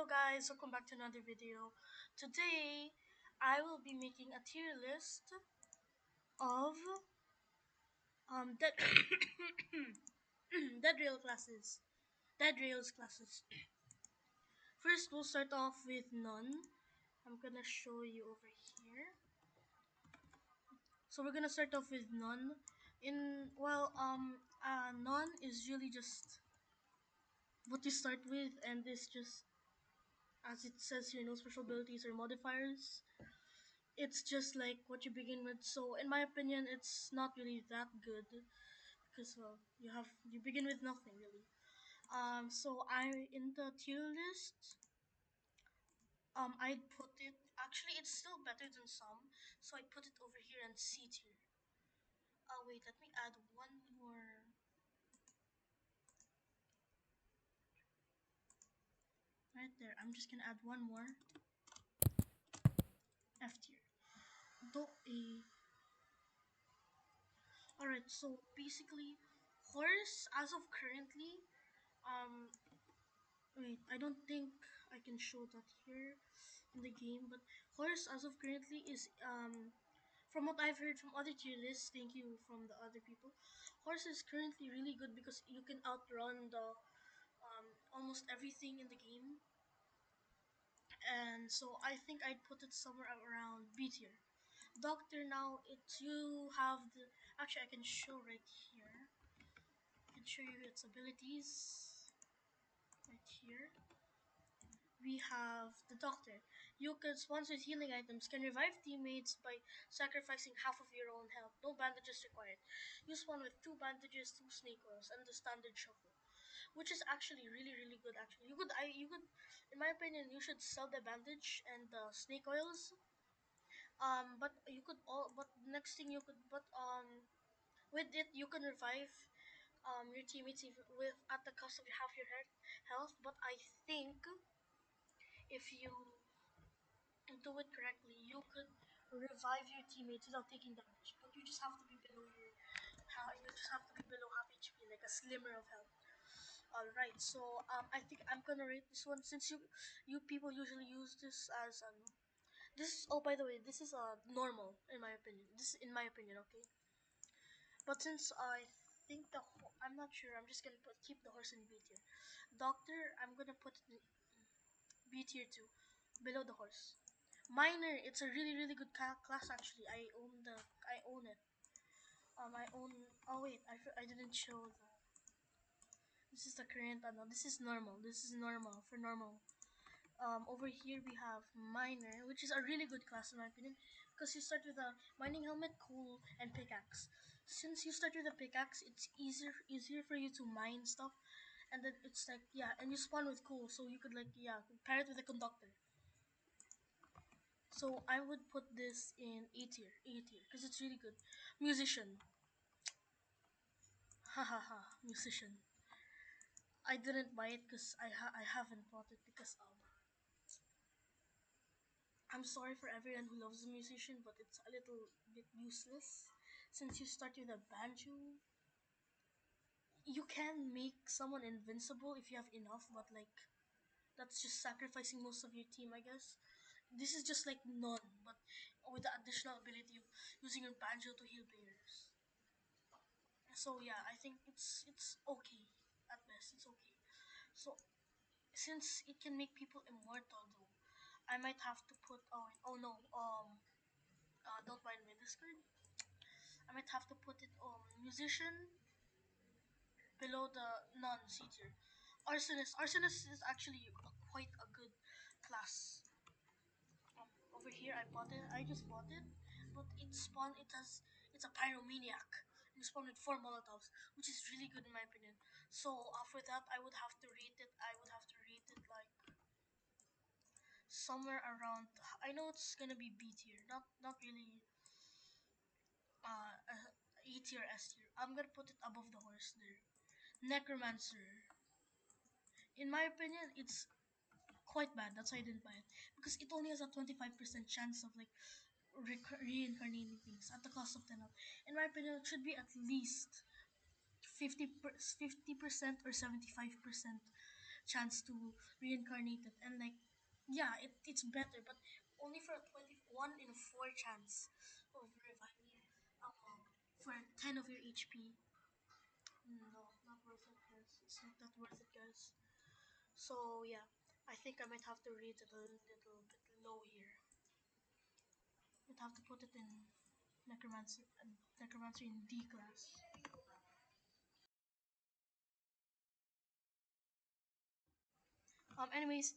Hello guys, welcome back to another video. Today, I will be making a tier list of dead dead rail classes. Dead rails classes. First, we'll start off with none. I'm gonna show you over here. So we're gonna start off with none. None is really just what you start with, and it's just as it says here, no special abilities or modifiers. It's just like what you begin with. So in my opinion, it's not really that good because you begin with nothing really. So I in the tier list, I'd put it. Actually, it's still better than some, so I put it over here in C tier. Oh wait, let me add one more. Right there. I'm just gonna add one more F tier. Though a. Alright, so basically, horse as of currently, um, wait, I don't think I can show that here in the game, but horse as of currently is from what I've heard from other tier lists, thank you from the other people. Horse is currently really good because you can outrun the almost everything in the game, and so I think I'd put it somewhere around B tier. Doctor now it's you have the actually I can show right here. I can show you its abilities right here. We have the Doctor. You can sponsor healing items, can revive teammates by sacrificing half of your own health. No bandages required. Use one with two bandages, two snake oils, and the standard shuffle, which is actually really good. Actually, you could, in my opinion, you should sell the bandage and the snake oils. But you could all, but next thing you could, but with it you can revive your teammates with at the cost of half your health. But I think if you do it correctly, you could revive your teammates without taking damage. But you just have to be below you just have to be below half HP, like a slimmer of health. All right, so I think I'm gonna rate this one since you people usually use this as this is, oh, by the way, this is normal in my opinion. This is in my opinion, okay. But since I think I'm not sure. I'm just gonna keep the horse in B tier. Doctor, I'm gonna put it in B tier too, below the horse. Miner, it's a really good class actually. I own it. I own. Oh wait, I didn't show the. This is the current. No, this is normal. This is normal for normal. Over here we have miner, which is a really good class in my opinion, because you start with a mining helmet, cool, and pickaxe. Since you start with a pickaxe, it's easier for you to mine stuff, and then it's like yeah, and you spawn with cool, so you could like yeah pair it with a conductor. So I would put this in A tier, because it's really good. Musician, hahaha, musician. I didn't buy it because I haven't bought it because I'm sorry for everyone who loves a musician, but it's a little bit useless. Since you start with a banjo, you can make someone invincible if you have enough, but like that's just sacrificing most of your team, I guess. This is just like none, but with the additional ability of using your banjo to heal players. So yeah, I think it's okay at best. It's okay. So since it can make people immortal, though, I might have to put. Oh no. Don't mind my Discord. I might have to put it on musician below the non-C tier. Arsonist. Arsonist is actually quite a good class. Over here, I bought it. I just bought it, but it spawn. It's a pyromaniac. You spawn with four molotovs, which is really good in my opinion. So after that, I would have to rate it. I would have to rate it like somewhere around. I know it's gonna be B tier, not really E tier, S tier. I'm gonna put it above the horse there. Necromancer. In my opinion, it's quite bad. That's why I didn't buy it because it only has a 25% chance of like reincarnating things at the cost of 10 health. In my opinion, it should be at least 50 50% or 75% chance to reincarnate it, and like, yeah, it's better, but only for a 21 in a 4 chance of reviving for 10 of your HP. No, not worth it, guys. It's not that worth it, guys. So yeah, I think I might have to rate it a little bit low here. I'd have to put it in necromancy in D class. Anyways,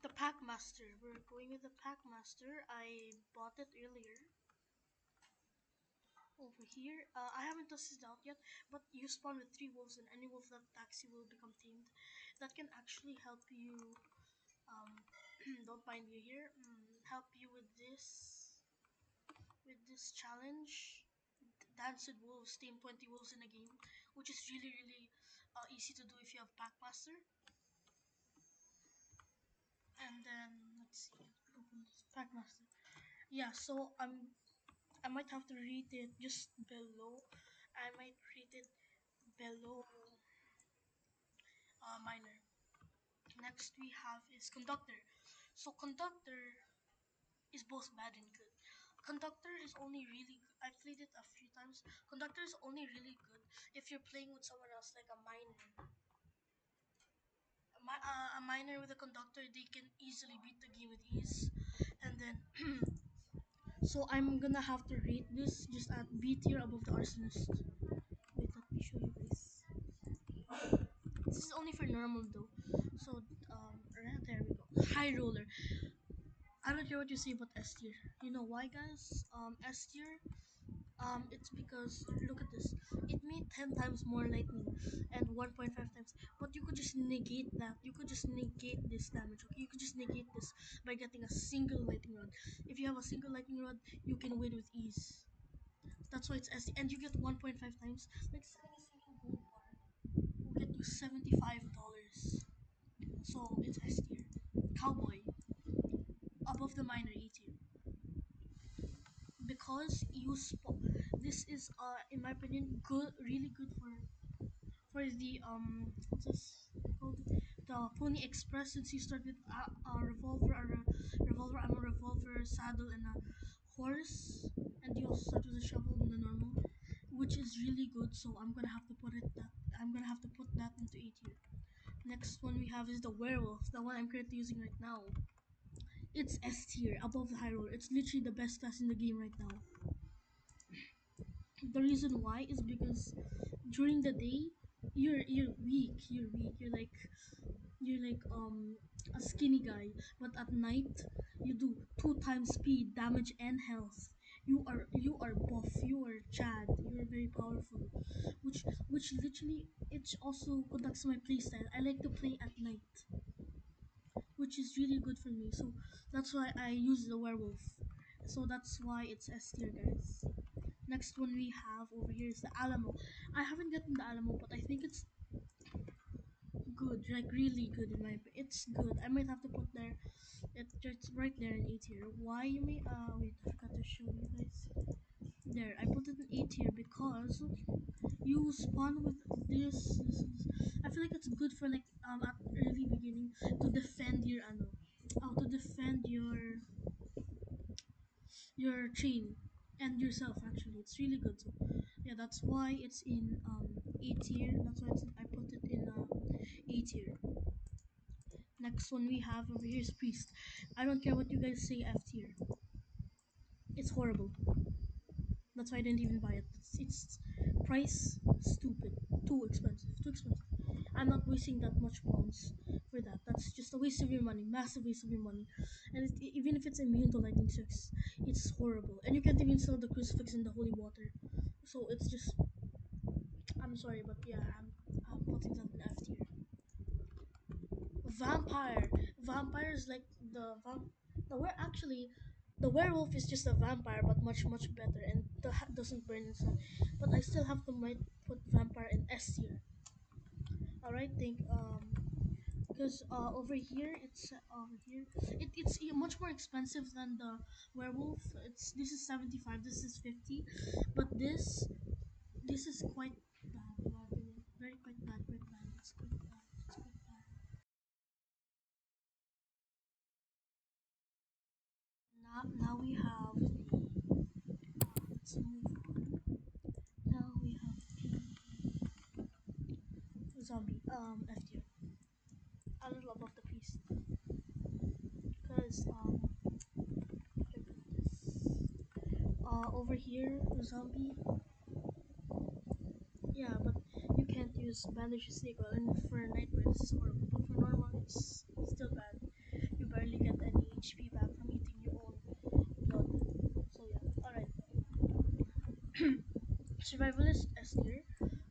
the Packmaster. We're going with the Packmaster. I bought it earlier. Over here, I haven't tested it out yet, but you spawn with 3 wolves, and any wolf that attacks you will become tamed. That can actually help you. Don't mind you here. Help you with this challenge. Dance with wolves, tame 20 wolves in a game, which is really easy to do if you have Packmaster. And then let's see, open this Packmaster. Yeah, so I might have to rate it just below. I might rate it below minor. Next we have is conductor. So conductor is both bad and good. Conductor is only really good. I played it a few times. Conductor is only really good if you're playing with someone else, like a miner. A miner with a conductor, they can easily beat the game with ease. And then, so I'm gonna have to rate this just at B tier above the arsonist. Wait, let me show you guys. This is only for normal though. So right there we go. High roller. I don't care what you say about S tier. You know why, guys? S tier. It's because look at this. It made 10 times more lightning and 1.5 times. But you could just negate that. You could just negate this damage. Okay, you could just negate this by getting a single lightning rod. If you have a single lightning rod, you can win with ease. That's why it's S tier, and you get 1.5 times. Like selling a single gold bar will get you $75. So it's S tier. Cowboy above the minor A tier because this is in my opinion good, really good for the what's this called, the Pony Express, since you start with a revolver or a revolver ammo, revolver saddle, and a horse, and you also start with a shovel in the normal, which is really good. So I'm gonna have to put that into A tier. Next one we have is the werewolf, the one I'm currently using right now. It's S tier, above the high roller. It's literally the best class in the game right now. The reason why is because during the day you're weak. You're like a skinny guy, but at night you do 2 times speed, damage, and health. You are buff. You are Chad. You are very powerful, which literally it also conducts my playstyle. I like to play at night, which is really good for me. So that's why I use the werewolf. So that's why it's S tier, guys. Next one we have over here is the Alamo. I haven't gotten the Alamo, but I think it's good, like really good in my. It's good. I might have to put there. It's right there in A tier. Why you may? Wait, I forgot to show you guys. There, I put it in A tier because you spawn with this. I feel like it's good for like at early beginning to defend your to defend your chain and yourself. Actually, it's really good. So yeah, that's why it's in A tier. That's why I put it in A tier. Next one we have over here is priest. I don't care what you guys say. F tier. It's horrible. That's why I didn't even buy it. It's price stupid. Too expensive. Too expensive. I'm not wasting that much points for that. That's just a waste of your money. Massive waste of your money. And even if it's immune to lightning strikes, it's horrible. And you can't even sell the crucifix in the holy water. So it's just. I'm sorry, but yeah, I'm putting that in F tier. Vampire. Vampire is like the were actually the werewolf is just a vampire, but much better, and doesn't burn inside. But I still have to might put vampire in S tier. All right, think because over here it's much more expensive than the werewolf. This is 75. This is 50, but this is quite bad in my opinion. Very quite bad. Quite bad. It's quite bad. It's quite bad. Now we have the. Let's move on. Now we have the zombie. F tier. A little above the priest. Cause look at this. Over here, the zombie. Yeah, but you can't use bandage snake oil, and for nightmare this is horrible. But for normal, it's still bad. You barely get any HP back from eating your own blood. So yeah, all right. Survivalist S tier,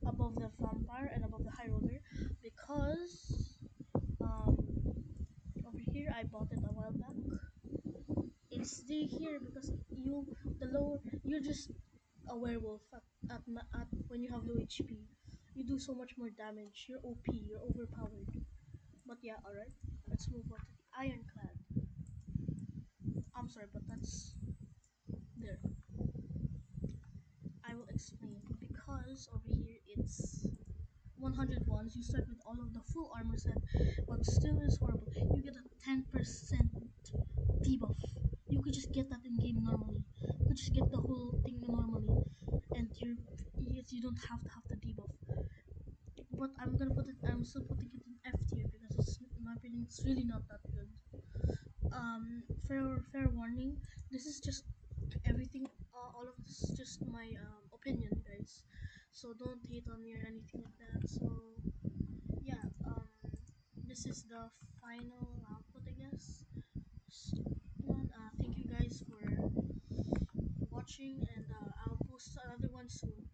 above the vampire and above the high roller, because over here I bought it a while back. It's still here because the lower you're just a werewolf at when you have low HP. You do so much more damage. You're OP. You're overpowered. But yeah, all right. Let's move on to the ironclad. I'm sorry, but that's there. I will explain because over here it's 100 ones. You start with all of the full armor set, but still is horrible. You get a 10% debuff. You could just get that in game normally. You could just get the whole thing normally, and you don't have to have the debuff. But I'm gonna put it. I'm still putting it in F tier because it's, in my opinion, it's really not that good. Fair warning. This is just everything. All of this is just my opinion, guys. So don't hate on me or anything like that. So yeah, this is the final output, I guess. Thank you guys for watching, and I'll post another one soon.